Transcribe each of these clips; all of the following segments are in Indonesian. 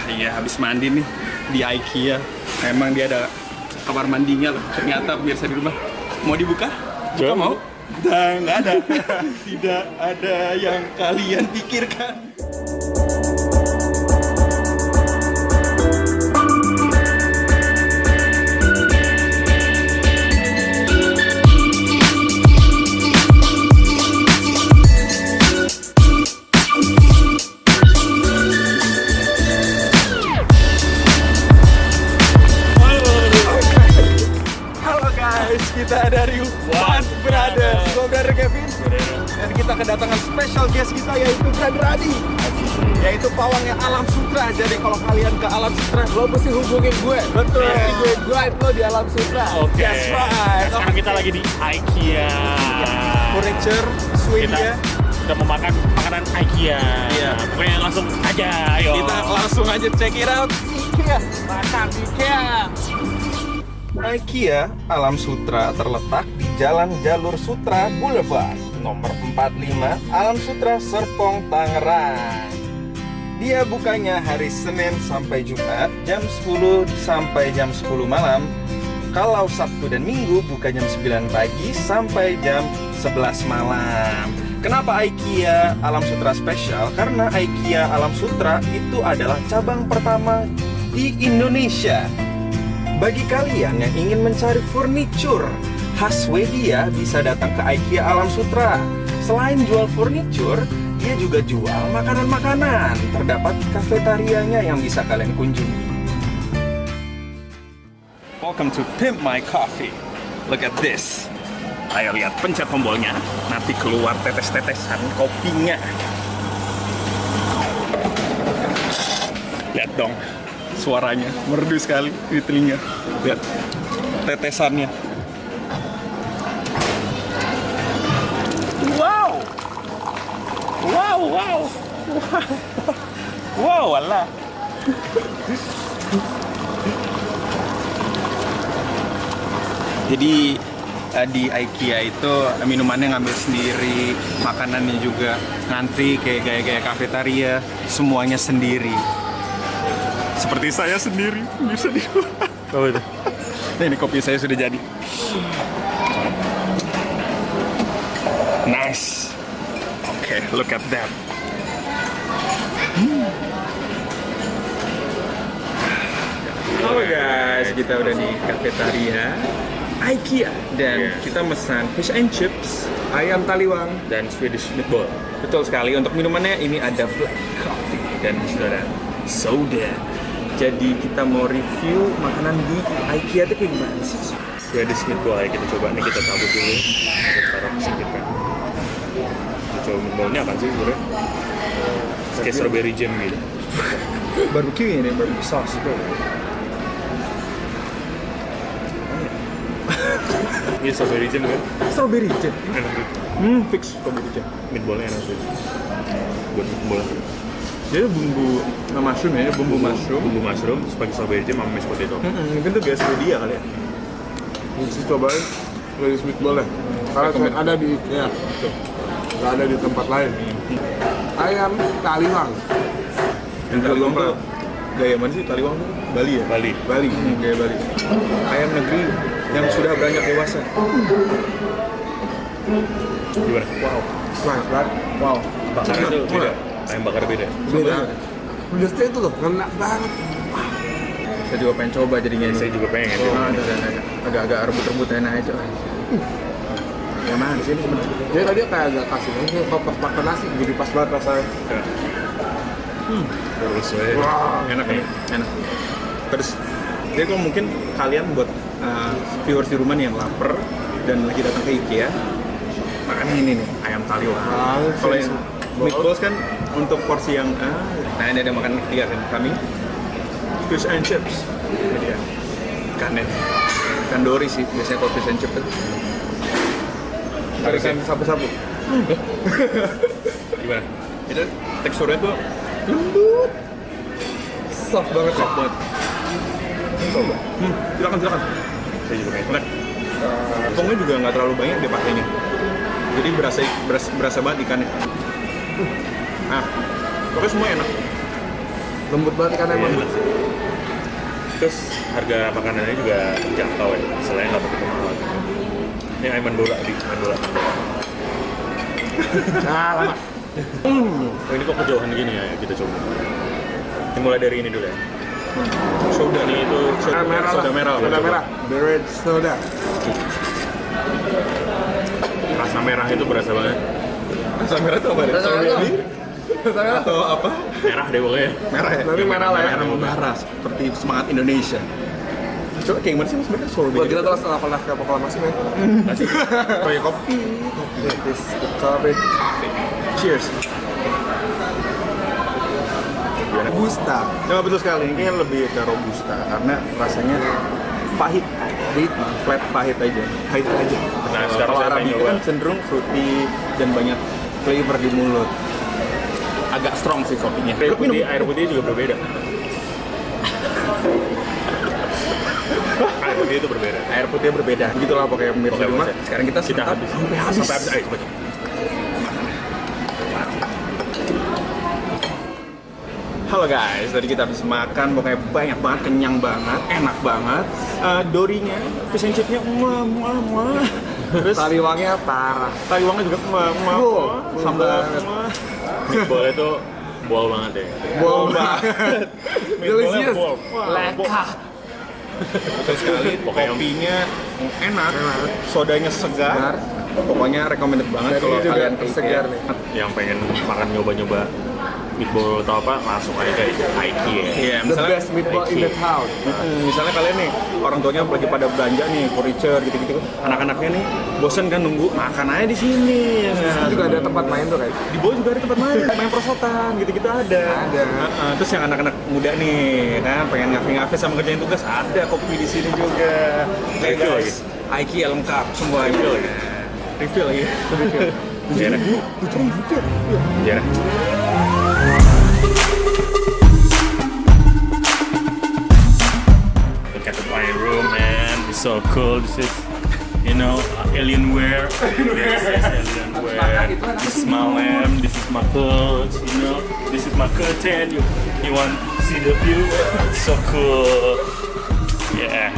iya, habis mandi nih di Ikea. Emang dia ada kamar mandinya loh. Ternyata biasa di rumah. Mau dibuka? Buka mau? Nah, nggak ada. Tidak ada yang kalian pikirkan. Kita dari WAN Brothers, gue Brother Kevin, dan kita kedatangan special guest kita yaitu Brother Adhi, yaitu pawangnya Alam Sutera. Jadi kalau kalian ke Alam Sutera, lo mesti hubungin gue. Betul, gue guide lo di Alam Sutera. Oke. That's right. Sekarang kita lagi di Ikea. Furniture, Swedia. Kita mau makan makanan Ikea. Iya. Pokoknya langsung aja, ayo. Kita langsung aja check it out. Ikea, makan Ikea. Ikea Alam Sutera terletak di Jalan Jalur Sutera Boulevard nomor 45 Alam Sutera Serpong, Tangerang. Dia bukanya hari Senin sampai Jumat jam 10 sampai jam 10 malam. Kalau Sabtu dan Minggu buka jam 9 pagi sampai jam 11 malam. Kenapa Ikea Alam Sutera spesial? Karena Ikea Alam Sutera itu adalah cabang pertama di Indonesia. Bagi kalian yang ingin mencari furniture khas Swedia, bisa datang ke Ikea Alam Sutera. Selain jual furniture, dia juga jual makanan-makanan. Terdapat kafetarianya yang bisa kalian kunjungi. Welcome to Pimp My Coffee. Look at this. Ayo lihat, pencet tombolnya. Nanti keluar tetes-tetesan kopinya. Lihat dong. Suaranya merdu sekali di telinga. Lihat tetesannya. Wow, wow, wow, wow, wow, alah. Jadi di Ikea itu minumannya ngambil sendiri, makanannya juga ngantri kayak gaya-gaya kafetaria, semuanya sendiri. Seperti saya sendiri, bisa di. Oh itu. Nah, ini kopi saya sudah jadi. Nice. Oke, look at that. Halo guys, kita udah di kafetaria Ikea dan kita pesan fish and chips, ayam taliwang, dan Swedish Meatball. Betul sekali. Untuk minumannya ini ada black coffee dan saudara soda. Jadi kita mau review makanan di Ikea itu kayak gimana sih? Swedish Meatball, kita coba nih, kita cabut dulu. Kita taruh singkirkan. Kita coba meatballnya apa sih sebenarnya? Kayak strawberry jam gitu. Barbecue ini, barbecue sauce itu. Ini strawberry jam kan? Strawberry jam? Enak gitu. Fix strawberry jam. Meatballnya enak sih. Buat meatball. Jadi bumbu mushroom ya, bumbu mushroom terus pakai strawberry jam sama mashed potato. Mungkin tuh gaya Swedia kali ya. Misi cobain Swedish Meatball ya. Karena saya ada di Ikea, nggak ada di tempat lain. Ayam taliwang. Yang taliwang tuh gaya mana sih taliwang tuh? Bali ya? Bali. Gaya Bali. Ayam negeri yang sudah beranjak dewasa. Gimana? Wow. Bakarnya tuh beda. Ayam bakar beda. Beda. Pedasnya itu loh, enak banget. Saya juga pengen coba jadinya. Saya juga pengen. Agak-agak rebut-rebut enak aja. Yang mana di sini sebenarnya? Jadi tadi kayak agak kasih ini kok pas makan nasi jadi pas banget rasanya. Terus ya. Wah, Enak nih, enak. Terus, jadi kalau mungkin kalian buat viewers di rumah nih yang lapar dan lagi datang ke Ikea, makan ini nih, ayam taliwang. Kalau yang meatballs kan untuk porsi yang nah ini ada makan ketiga kan kami fish and chips. Ini dia ikannya, ikan dori sih biasanya kalau fish and chips itu. ikan sapu-sapu. Gimana? Itu teksturnya tuh lembut, soft banget. Coba. Silakan. Saya juga pengen. Tepungnya juga nggak terlalu banyak dia pakainya, jadi berasa banget ikannya. Nah, pokoknya semua enak. Lembut banget kan emang. Iya. Terus harga makanannya juga terjangkau ya, selain nggak begitu mahal. Ini ayam bola di bola. Nah, lama. Oh ini kok kejauhan gini ya, kita coba. Ini mulai dari ini dulu ya. Soda nih itu soda merah. Soda merah. Soda merah. The red soda. Rasa merah itu berasa banget. Rasa merah itu apa? Rasa merah. Atau apa? Merah deh pokoknya. Merah ya? Nanti merah lah ya. Merah membara seperti semangat Indonesia. Coba kayak gimana sih mas sebenarnya Buat sorbet? kita terus apa ke proklamasi men. Kayak kopi. This coffee. Cheers. Robusta. Ya betul sekali. Ini lebih ke robusta karena rasanya pahit. Flat pahit aja. Pahit aja. Nah sekarang Kalau saya pengen Arabica nyoba. kan cenderung fruity dan banyak flavor di mulut. Agak strong sih kopinya. Air putih juga berbeda. Air putih itu berbeda. Air putihnya berbeda. Gitulah pokoknya pemirsa Oke, rumah. Mas. Sekarang kita Kita santap habis. sampai habis. Sampai habis. Ayo coba. Halo guys, tadi kita habis makan, pokoknya banyak banget, kenyang banget, enak banget. Dorinya, fish and chipnya, muah. Terus Taliwangnya parah. taliwangnya juga, Wow, sambal, banget. Meatball itu bol banget ya. Bol banget. Delicious. Bol. Leka. betul sekali. Kopinya enak, sodanya segar. Pokoknya recommended banget Dan kalau ini juga kalian ke segar IKEA. nih. Yang pengen makan nyoba-nyoba meatball atau apa langsung aja ke Ikea. Iya, The misalnya best meatball in the town. Misalnya kalian nih, orang tuanya lagi pada belanja nih, furniture gitu-gitu. Anak-anaknya nih, bosen kan nunggu, makan aja di sini. Ya Itu kan? juga ada tempat main tuh kayak. Di bawah juga ada tempat main prosotan, gitu-gitu ada. Ada. Terus yang anak-anak muda nih, kan pengen ngafe-ngafe sama kerjain tugas, ada kopi di sini juga. Kayak Refill guys, IKEA lengkap semuanya. Refill lagi. Refill. Iya. Iya. Look at my room, man. It's so cool. This is, Alienware. This is Alienware. This is my lamp. This is my clothes. This is my curtain. You want to see the view? It's so cool. Yeah.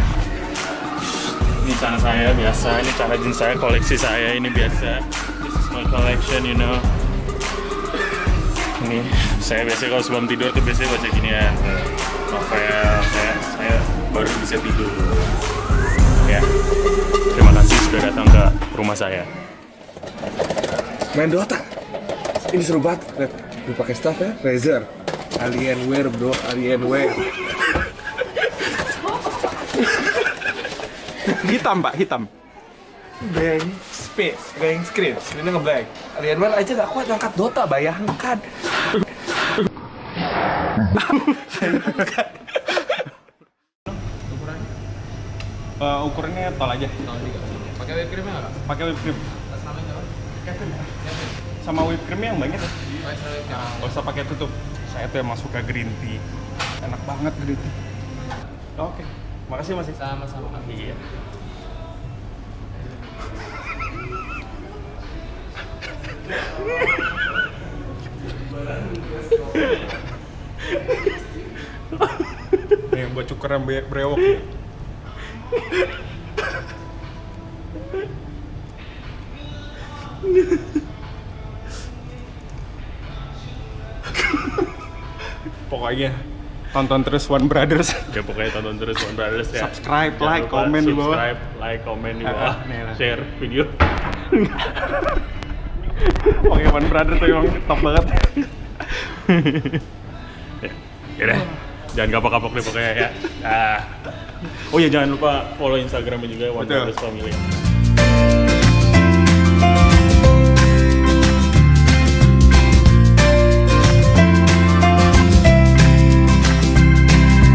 Ini celana saya biasa. Ini celana jeans saya, koleksi saya ini biasa. This is my collection, Ini saya biasanya kalau sebelum tidur tuh biasanya baca ginian. Novel, saya baru bisa tidur. Ya, terima kasih sudah datang ke rumah saya. Main Dota. Ini seru banget. Lihat, gue pakai staff ya. Razer. Alienware bro, Alienware. Hitam pak, hitam. Blank space, blank screen. Ini ngeblank. Alienware aja gak kuat angkat Dota, bayangkan. Ukurannya tol aja. Pakai whipped cream nggak? Pakai whipped cream. Atas namanya apa? Sama whipped creamnya yang banyak ya. Gak usah pakai tutup. Saya tuh emang suka green tea. Enak banget green tea. Oke, makasih mas. Sama-sama. Iya. Nih buat cukuran brewok nih. Pokoknya tonton terus WAN Brothers. Ya pokoknya tonton terus WAN Brothers ya. Subscribe, Jangan like, lupa komen di bawah. Subscribe, like, komen di bawah. Nih lah. Share video. Pokoknya WAN Brothers tuh emang top banget. Ya udah. Jangan kapok-kapok deh pokoknya ya. Oh ya jangan lupa follow Instagramnya juga WAN Betul. Brothers Family.